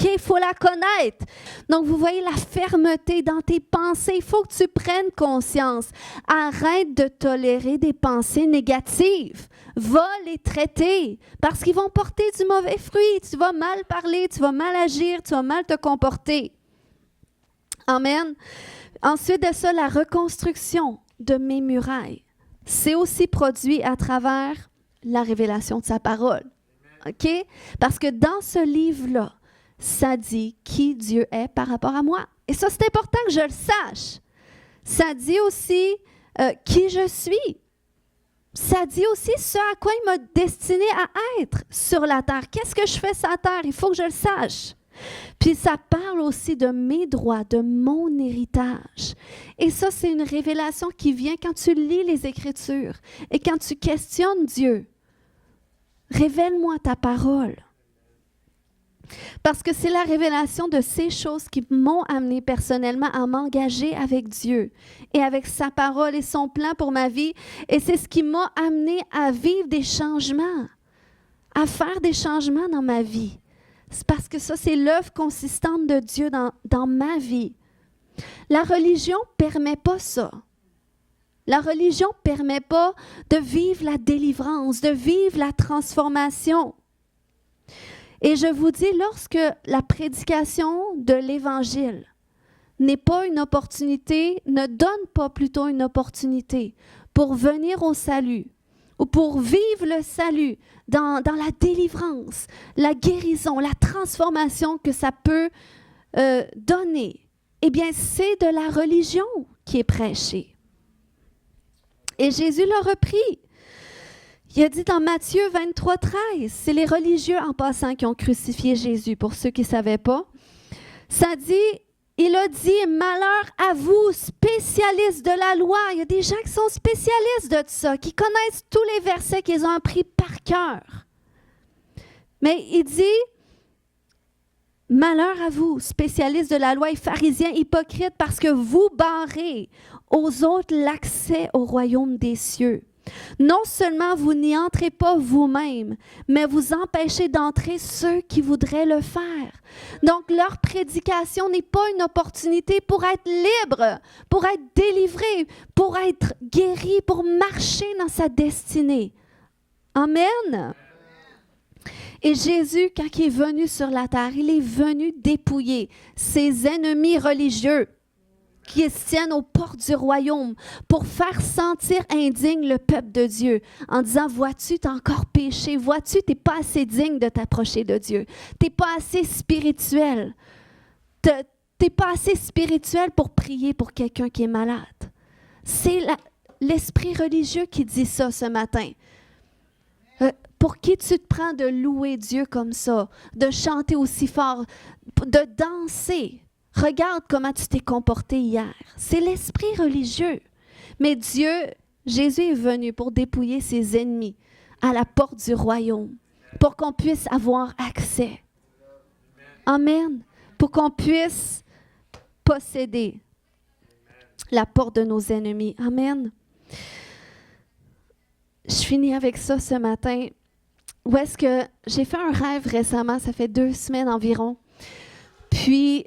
Il faut la connaître. Donc, vous voyez la fermeté dans tes pensées. Il faut que tu prennes conscience. Arrête de tolérer des pensées négatives. Va les traiter parce qu'ils vont porter du mauvais fruit. Tu vas mal parler, tu vas mal agir, tu vas mal te comporter. Amen. Ensuite de ça, la reconstruction de mes murailles. C'est aussi produit à travers la révélation de sa parole. OK? Parce que dans ce livre-là, ça dit qui Dieu est par rapport à moi. Et ça, c'est important que je le sache. Ça dit aussi qui je suis. Ça dit aussi ce à quoi il m'a destiné à être sur la terre. Qu'est-ce que je fais sur la terre? Il faut que je le sache. Puis ça parle aussi de mes droits, de mon héritage. Et ça, c'est une révélation qui vient quand tu lis les Écritures et quand tu questionnes Dieu. Révèle-moi ta parole. Parce que c'est la révélation de ces choses qui m'ont amené personnellement à m'engager avec Dieu et avec sa parole et son plan pour ma vie. Et c'est ce qui m'a amené à vivre des changements, à faire des changements dans ma vie. C'est parce que ça, c'est l'œuvre consistante de Dieu dans ma vie. La religion ne permet pas ça. La religion ne permet pas de vivre la délivrance, de vivre la transformation. Et je vous dis, lorsque la prédication de l'Évangile n'est pas une opportunité, ne donne pas plutôt une opportunité pour venir au salut ou pour vivre le salut dans la délivrance, la guérison, la transformation que ça peut donner, eh bien, c'est de la religion qui est prêchée. Et Jésus l'a repris. Il a dit dans Matthieu 23, 13, c'est les religieux en passant qui ont crucifié Jésus, pour ceux qui ne savaient pas. Ça dit, il a dit, malheur à vous, spécialistes de la loi. Il y a des gens qui sont spécialistes de ça, qui connaissent tous les versets qu'ils ont appris par cœur. Mais il dit, malheur à vous, spécialistes de la loi et pharisiens hypocrites, parce que vous barrez aux autres l'accès au royaume des cieux. Non seulement vous n'y entrez pas vous-même, mais vous empêchez d'entrer ceux qui voudraient le faire. Donc, leur prédication n'est pas une opportunité pour être libre, pour être délivré, pour être guéri, pour marcher dans sa destinée. Amen. Et Jésus, quand il est venu sur la terre, il est venu dépouiller ses ennemis religieux qui se tiennent aux portes du royaume pour faire sentir indigne le peuple de Dieu en disant, vois-tu, tu as encore péché, vois-tu, tu n'es pas assez digne de t'approcher de Dieu, tu n'es pas assez spirituel, tu n'es pas assez spirituel pour prier pour quelqu'un qui est malade. C'est l'esprit religieux qui dit ça ce matin. Pour qui tu te prends de louer Dieu comme ça, de chanter aussi fort, de danser? Regarde comment tu t'es comporté hier. C'est l'esprit religieux. Mais Dieu, Jésus est venu pour dépouiller ses ennemis à la porte du royaume, pour qu'on puisse avoir accès. Amen. Pour qu'on puisse posséder la porte de nos ennemis. Amen. Je finis avec ça ce matin. Où est-ce que j'ai fait un rêve récemment, ça fait 2 semaines environ. Puis,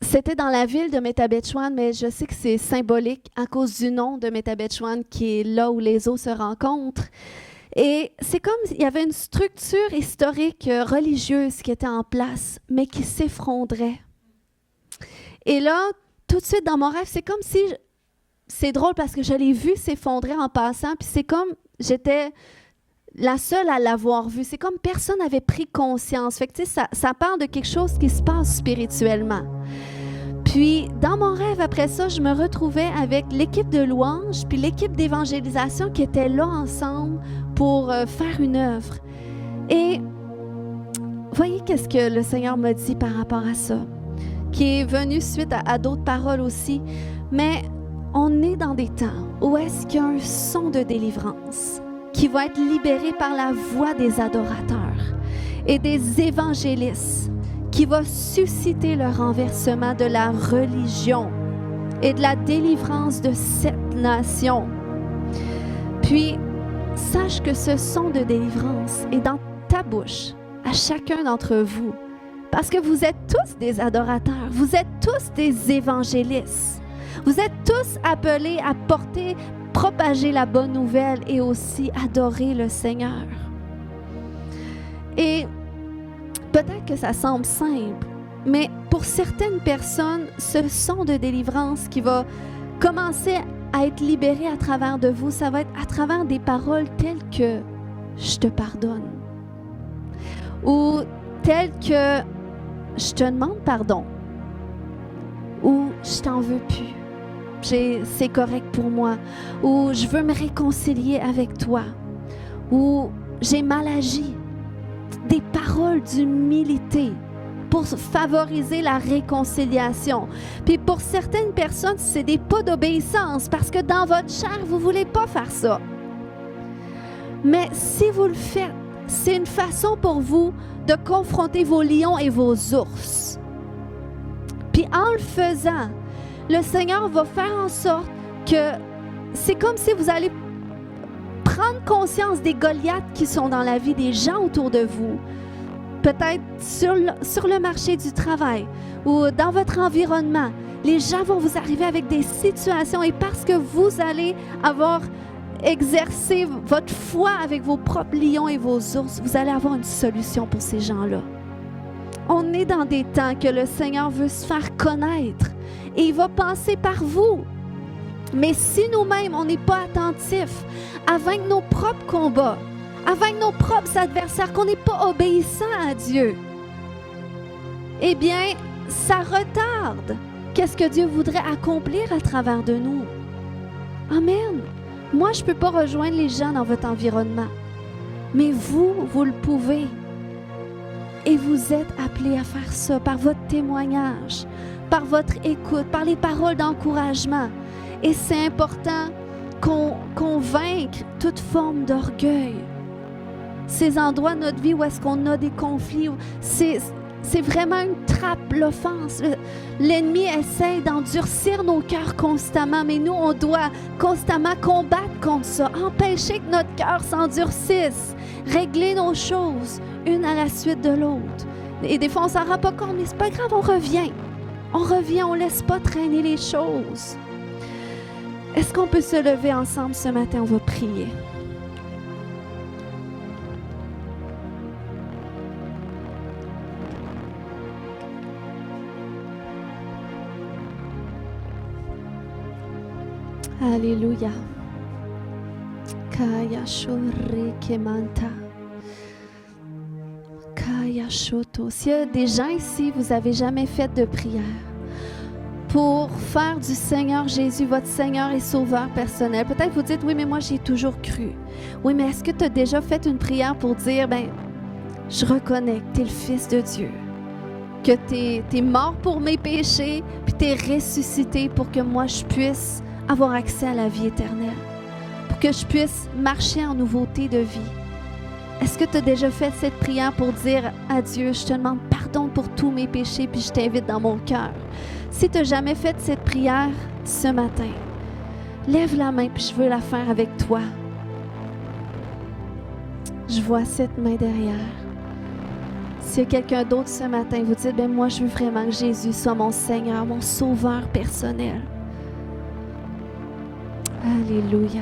c'était dans la ville de Métabetchouan, mais je sais que c'est symbolique à cause du nom de Métabetchouan qui est là où les eaux se rencontrent. Et c'est comme s'il y avait une structure historique religieuse qui était en place, mais qui s'effondrait. Et là, tout de suite dans mon rêve, c'est comme si... C'est drôle parce que je l'ai vu s'effondrer en passant, puis c'est comme j'étais la seule à l'avoir vu. C'est comme personne n'avait pris conscience. Fait que, tu sais, ça parle de quelque chose qui se passe spirituellement. Puis, dans mon rêve, après ça, je me retrouvais avec l'équipe de louange puis l'équipe d'évangélisation qui étaient là ensemble pour faire une œuvre. Et voyez qu'est-ce que le Seigneur m'a dit par rapport à ça, qui est venu suite à d'autres paroles aussi. Mais on est dans des temps où est-ce qu'il y a un son de délivrance qui va être libéré par la voix des adorateurs et des évangélistes, qui va susciter le renversement de la religion et de la délivrance de cette nation. Puis, sache que ce son de délivrance est dans ta bouche, à chacun d'entre vous, parce que vous êtes tous des adorateurs, vous êtes tous des évangélistes. Vous êtes tous appelés à propager la bonne nouvelle et aussi adorer le Seigneur. Et peut-être que ça semble simple, mais pour certaines personnes, ce son de délivrance qui va commencer à être libéré à travers de vous, ça va être à travers des paroles telles que « je te pardonne » ou telles que « je te demande pardon » ou « je t'en veux plus ». C'est correct pour moi, ou je veux me réconcilier avec toi, ou j'ai mal agi. Des paroles d'humilité pour favoriser la réconciliation. Puis pour certaines personnes, c'est des pas d'obéissance parce que dans votre chair, vous ne voulez pas faire ça. Mais si vous le faites, c'est une façon pour vous de confronter vos lions et vos ours. Puis en le faisant, le Seigneur va faire en sorte que c'est comme si vous allez prendre conscience des Goliaths qui sont dans la vie des gens autour de vous, peut-être sur le marché du travail ou dans votre environnement. Les gens vont vous arriver avec des situations et parce que vous allez avoir exercé votre foi avec vos propres lions et vos ours, vous allez avoir une solution pour ces gens-là. On est dans des temps que le Seigneur veut se faire connaître et il va passer par vous. Mais si nous-mêmes, on n'est pas attentifs à vaincre nos propres combats, à vaincre nos propres adversaires, qu'on n'est pas obéissant à Dieu, eh bien, ça retarde qu'est-ce que Dieu voudrait accomplir à travers de nous. Amen. Moi, je ne peux pas rejoindre les gens dans votre environnement, mais vous le pouvez. Et vous êtes appelés à faire ça par votre témoignage, par votre écoute, par les paroles d'encouragement. Et c'est important qu'on vainque toute forme d'orgueil. Ces endroits de notre vie où est-ce qu'on a des conflits, c'est vraiment une trappe, l'offense. L'ennemi essaie d'endurcir nos cœurs constamment, mais nous, on doit constamment combattre contre ça, empêcher que notre cœur s'endurcisse, régler nos choses, une à la suite de l'autre. Et des fois, on ne s'en rend pas compte, mais c'est pas grave, on revient, on ne laisse pas traîner les choses. Est-ce qu'on peut se lever ensemble ce matin? On va prier. Alléluia. Kaya shore kemanta. Kaya shoto. S'il y a des gens ici, vous n'avez jamais fait de prière pour faire du Seigneur Jésus votre Seigneur et Sauveur personnel. Peut-être vous dites, oui, mais moi, j'y ai toujours cru. Oui, mais est-ce que tu as déjà fait une prière pour dire, je reconnais que tu es le Fils de Dieu, que tu es mort pour mes péchés, puis tu es ressuscité pour que moi, je puisse avoir accès à la vie éternelle, pour que je puisse marcher en nouveauté de vie. Est-ce que tu as déjà fait cette prière pour dire à Dieu, je te demande pardon pour tous mes péchés, puis je t'invite dans mon cœur? Si tu n'as jamais fait cette prière ce matin, lève la main, puis je veux la faire avec toi. Je vois cette main derrière. S'il y a quelqu'un d'autre ce matin, vous dites, moi, je veux vraiment que Jésus soit mon Seigneur, mon Sauveur personnel. Alléluia.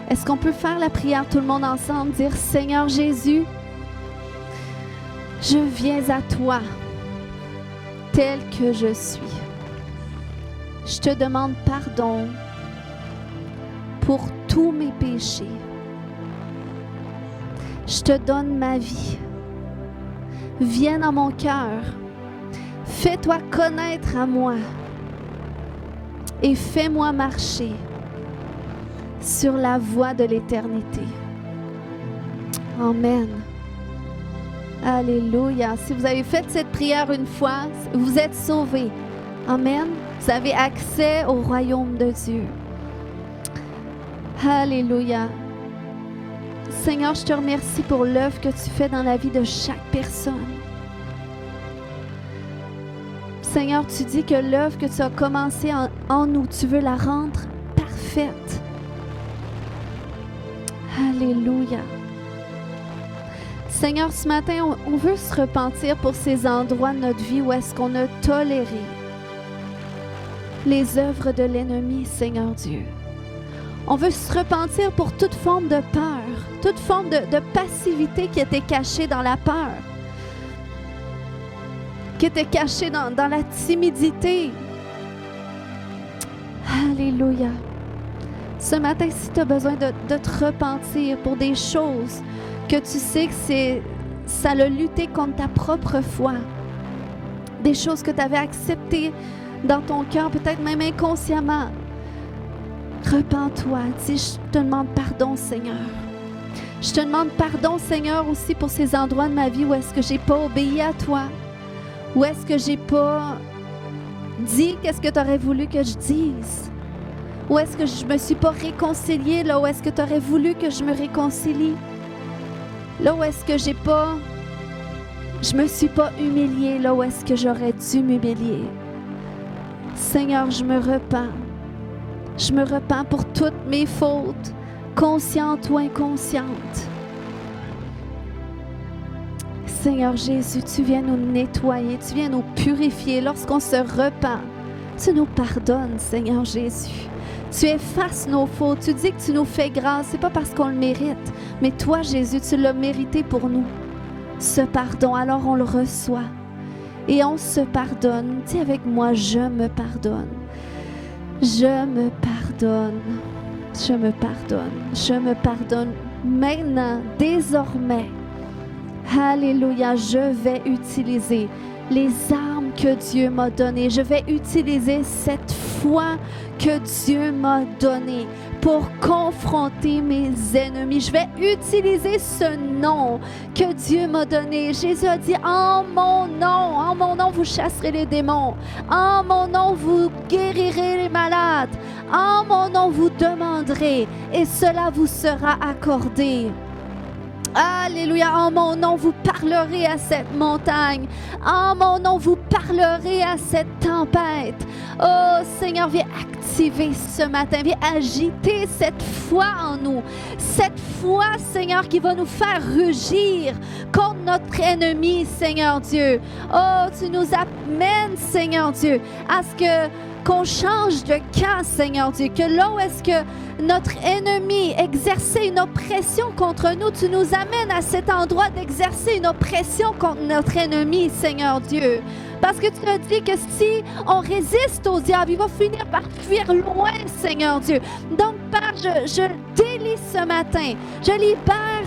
Est-ce qu'on peut faire la prière tout le monde ensemble, dire, Seigneur Jésus, je viens à toi tel que je suis. Je te demande pardon pour tous mes péchés. Je te donne ma vie. Viens dans mon cœur. Fais-toi connaître à moi et fais-moi marcher sur la voie de l'éternité. Amen. Alléluia. Si vous avez fait cette prière une fois, vous êtes sauvés. Amen. Vous avez accès au royaume de Dieu. Alléluia. Seigneur, je te remercie pour l'œuvre que tu fais dans la vie de chaque personne. Seigneur, tu dis que l'œuvre que tu as commencée en nous, tu veux la rendre parfaite. Alléluia. Seigneur, ce matin, on veut se repentir pour ces endroits de notre vie où est-ce qu'on a toléré les œuvres de l'ennemi, Seigneur Dieu. On veut se repentir pour toute forme de peur, toute forme de passivité qui était cachée dans la peur, qui était cachée dans la timidité. Alléluia. Ce matin, si tu as besoin de te repentir pour des choses que tu sais que ça a lutté contre ta propre foi, des choses que tu avais acceptées dans ton cœur, peut-être même inconsciemment, repens-toi, dis, je te demande pardon, Seigneur. Je te demande pardon, Seigneur, aussi pour ces endroits de ma vie où est-ce que j'ai pas obéi à toi, où est-ce que j'ai pas dit qu'est-ce que tu aurais voulu que je dise, où est-ce que je me suis pas réconciliée, là où est-ce que tu aurais voulu que je me réconcilie, là où est-ce que je me suis pas humiliée, là où est-ce que j'aurais dû m'humilier. Seigneur, je me repens. Je me repens pour toutes mes fautes, conscientes ou inconscientes. Seigneur Jésus, tu viens nous nettoyer, tu viens nous purifier. Lorsqu'on se repent, tu nous pardonnes, Seigneur Jésus. Tu effaces nos fautes, tu dis que tu nous fais grâce. Ce n'est pas parce qu'on le mérite, mais toi, Jésus, tu l'as mérité pour nous. Ce pardon, alors on le reçoit. Et on se pardonne. Dis avec moi, je me pardonne. Je me pardonne. Je me pardonne. Je me pardonne maintenant, désormais. Alléluia, je vais utiliser les armes que Dieu m'a données. Je vais utiliser cette foi que Dieu m'a donnée pour confronter mes ennemis. Je vais utiliser ce nom que Dieu m'a donné. Jésus a dit, en mon nom, vous chasserez les démons. En mon nom, vous guérirez les malades. En mon nom, vous demanderez et cela vous sera accordé. Alléluia, en mon nom, vous parlerez à cette montagne. En mon nom, vous parlerez à cette tempête. Oh Seigneur, viens activer ce matin, viens agiter cette foi en nous. Cette foi, Seigneur, qui va nous faire rugir contre notre ennemi, Seigneur Dieu. Oh, tu nous amènes, Seigneur Dieu, à ce qu'on change de camp, Seigneur Dieu, que là où est-ce que notre ennemi exerçait une oppression contre nous, tu nous amènes à cet endroit d'exercer une oppression contre notre ennemi, Seigneur Dieu. Parce que tu as dit que si on résiste au diable, il va finir par fuir loin, Seigneur Dieu. Donc, Père, je délie ce matin, je libère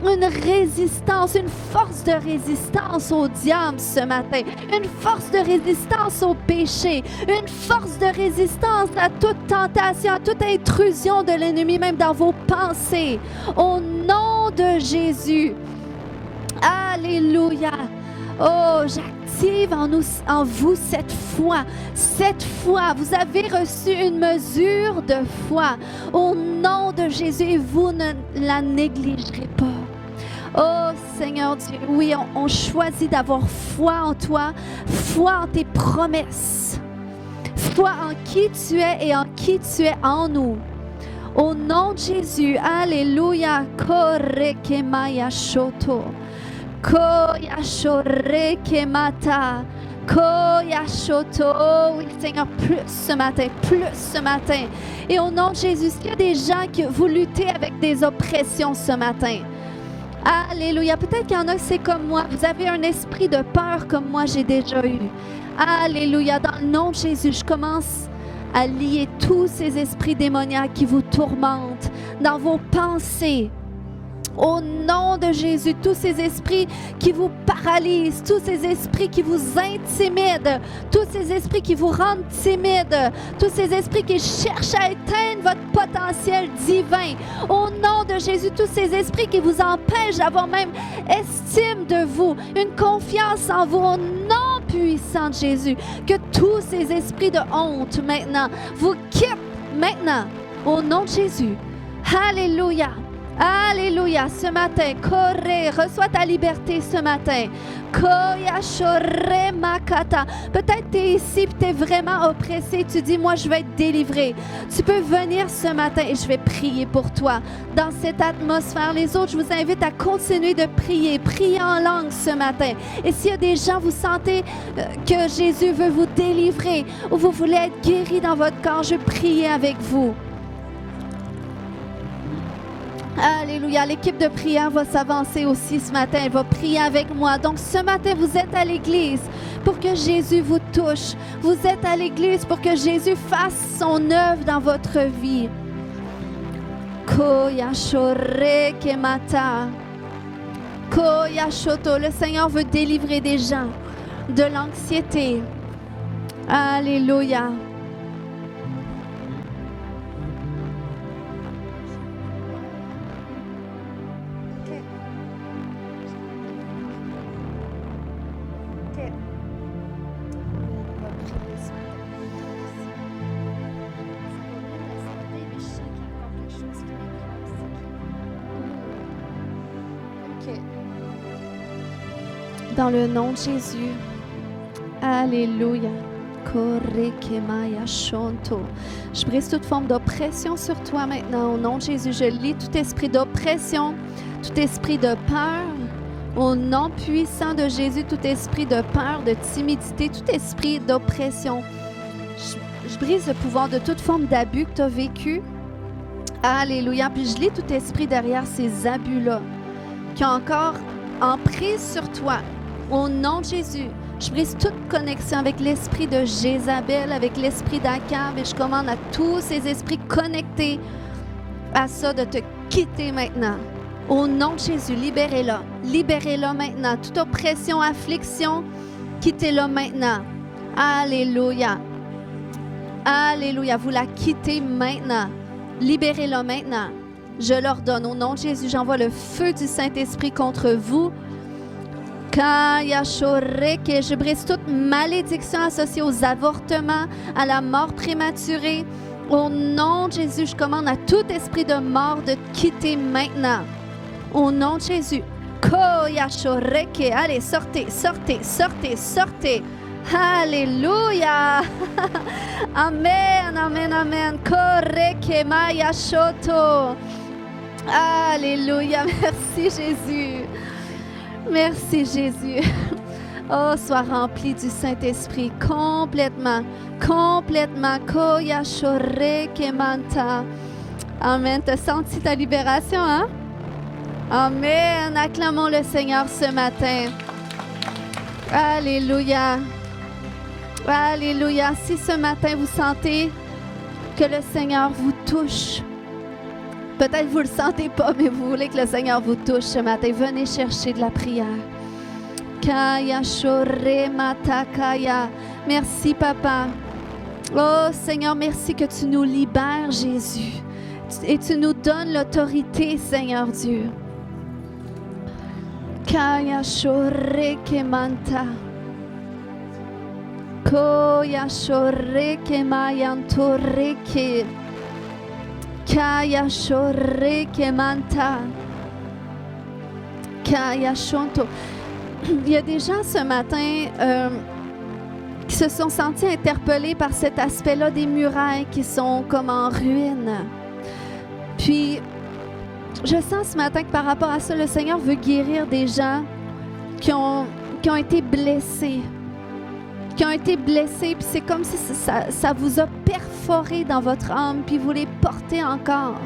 une résistance, une force de résistance au diable ce matin, une force de résistance au péché, une force de résistance à toute tentation, à toute intrusion de l'ennemi, même dans vos pensées. Au nom de Jésus. Alléluia. Oh, j'active en vous cette foi. Cette foi, vous avez reçu une mesure de foi. Au nom de Jésus, et vous ne la négligerez pas. Oh Seigneur Dieu, oui, on choisit d'avoir foi en toi, foi en tes promesses, foi en qui tu es et en qui tu es en nous. Au nom de Jésus, alléluia. Korekemaya shoto. Koya shorekemata. Koya shoto. Oh oui, Seigneur, plus ce matin. Et au nom de Jésus, s'il y a des gens qui vous luttez avec des oppressions ce matin, alléluia. Peut-être qu'il y en a qui c'est comme moi. Vous avez un esprit de peur comme moi j'ai déjà eu. Alléluia. Dans le nom de Jésus, je commence à lier tous ces esprits démoniaques qui vous tourmentent dans vos pensées. Au nom de Jésus, tous ces esprits qui vous paralysent, tous ces esprits qui vous intimident, tous ces esprits qui vous rendent timides, tous ces esprits qui cherchent à éteindre votre potentiel divin. Au nom de Jésus, tous ces esprits qui vous empêchent d'avoir même estime de vous, une confiance en vous. Au nom puissant de Jésus, que tous ces esprits de honte maintenant vous quittent maintenant. Au nom de Jésus. Alléluia. Alléluia, ce matin, reçois ta liberté ce matin. Peut-être tu es ici et tu es vraiment oppressé. Tu dis, moi, je vais être délivré. Tu peux venir ce matin et je vais prier pour toi. Dans cette atmosphère, les autres, je vous invite à continuer de prier. Priez en langue ce matin. Et s'il y a des gens, vous sentez que Jésus veut vous délivrer ou vous voulez être guéri dans votre corps, je prie avec vous. Alléluia. L'équipe de prière va s'avancer aussi ce matin. Elle va prier avec moi. Donc, ce matin, vous êtes à l'église pour que Jésus vous touche. Vous êtes à l'église pour que Jésus fasse son œuvre dans votre vie. Le Seigneur veut délivrer des gens de l'anxiété. Alléluia. Dans le nom de Jésus. Alléluia. Je brise toute forme d'oppression sur toi maintenant. Au nom de Jésus, je lis tout esprit d'oppression, tout esprit de peur. Au nom puissant de Jésus, tout esprit de peur, de timidité, tout esprit d'oppression. Je brise le pouvoir de toute forme d'abus que tu as vécu. Alléluia. Puis je lis tout esprit derrière ces abus-là qui ont encore emprise sur toi. Au nom de Jésus, Je brise toute connexion avec l'esprit de Jézabel, avec l'esprit d'Akab, et je commande à tous ces esprits connectés à ça de te quitter maintenant. Au nom de Jésus, libérez-la. Libérez-la maintenant. Toute oppression, affliction, quittez-la maintenant. Alléluia. Alléluia. Vous la quittez maintenant. Libérez-la maintenant. Je l'ordonne. Au nom de Jésus, j'envoie le feu du Saint-Esprit contre vous. Je brise toute malédiction associée aux avortements, à la mort prématurée. Au nom de Jésus, je commande à tout esprit de mort de quitter maintenant. Au nom de Jésus. Allez, sortez, sortez, sortez, sortez. Alléluia. Amen, amen, amen. Alléluia. Merci Jésus. Merci Jésus. Oh, sois rempli du Saint-Esprit complètement, complètement. Amen. T'as senti ta libération, hein? Amen. Acclamons le Seigneur ce matin. Alléluia. Alléluia. Si ce matin vous sentez que le Seigneur vous touche, peut-être vous ne le sentez pas, mais vous voulez que le Seigneur vous touche ce matin, venez chercher de la prière. Kaya shore matakaya. Merci, Papa. Oh, Seigneur, merci que tu nous libères, Jésus. Et tu nous donnes l'autorité, Seigneur Dieu. Kaya shore kemanta. Koya shore kemayantore ke. Kaya shore kemanta. Kaya shonto. Il y a des gens ce matin qui se sont sentis interpellés par cet aspect-là des murailles qui sont comme en ruine. Puis, je sens ce matin que par rapport à ça, le Seigneur veut guérir des gens qui ont été blessés. Qui ont été blessés, puis c'est comme si ça vous a perforé dans votre âme, puis vous les portez encore.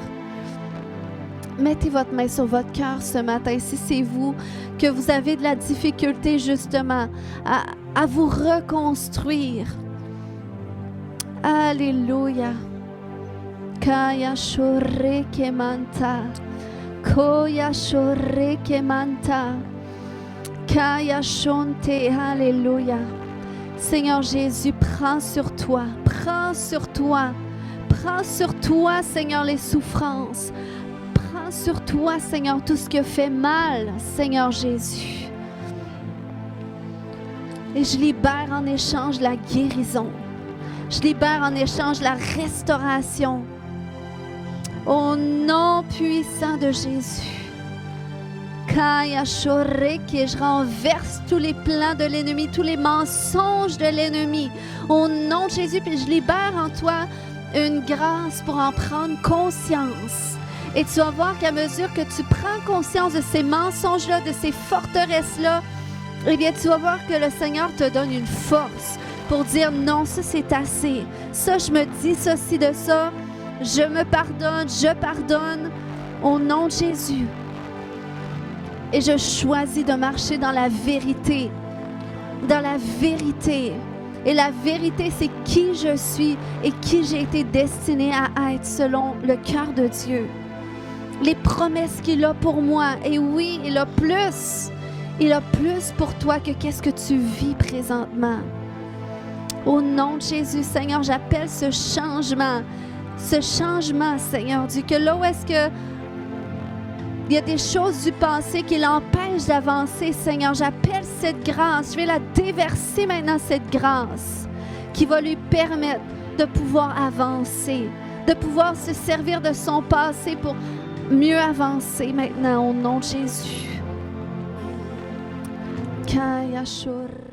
Mettez votre main sur votre cœur ce matin, si c'est vous, que vous avez de la difficulté justement à vous reconstruire. Alléluia. Kaya shore kemanta. Koya shore kemanta. Kaya shonte. Alléluia. Seigneur Jésus, prends sur toi, Seigneur, les souffrances. Prends sur toi, Seigneur, tout ce qui fait mal, Seigneur Jésus. Et je libère en échange la guérison. Je libère en échange la restauration. Au nom puissant de Jésus. Kaya shoreke, je renverse tous les plans de l'ennemi, tous les mensonges de l'ennemi. Au nom de Jésus, puis je libère en toi une grâce pour en prendre conscience. Et tu vas voir qu'à mesure que tu prends conscience de ces mensonges-là, de ces forteresses-là, eh bien, tu vas voir que le Seigneur te donne une force pour dire non, ça c'est assez. Ça, je me dis ceci de ça. Je me pardonne, je pardonne au nom de Jésus. Et je choisis de marcher dans la vérité. Dans la vérité. Et la vérité, c'est qui je suis et qui j'ai été destinée à être selon le cœur de Dieu. Les promesses qu'il a pour moi. Et oui, il a plus. Il a plus pour toi que qu'est-ce que tu vis présentement. Au nom de Jésus, Seigneur, j'appelle ce changement, Seigneur Dieu, que là où est-ce que il y a des choses du passé qui l'empêchent d'avancer, Seigneur, j'appelle cette grâce, je vais la déverser maintenant, cette grâce, qui va lui permettre de pouvoir avancer, de pouvoir se servir de son passé pour mieux avancer maintenant, au nom de Jésus. Kaya shore.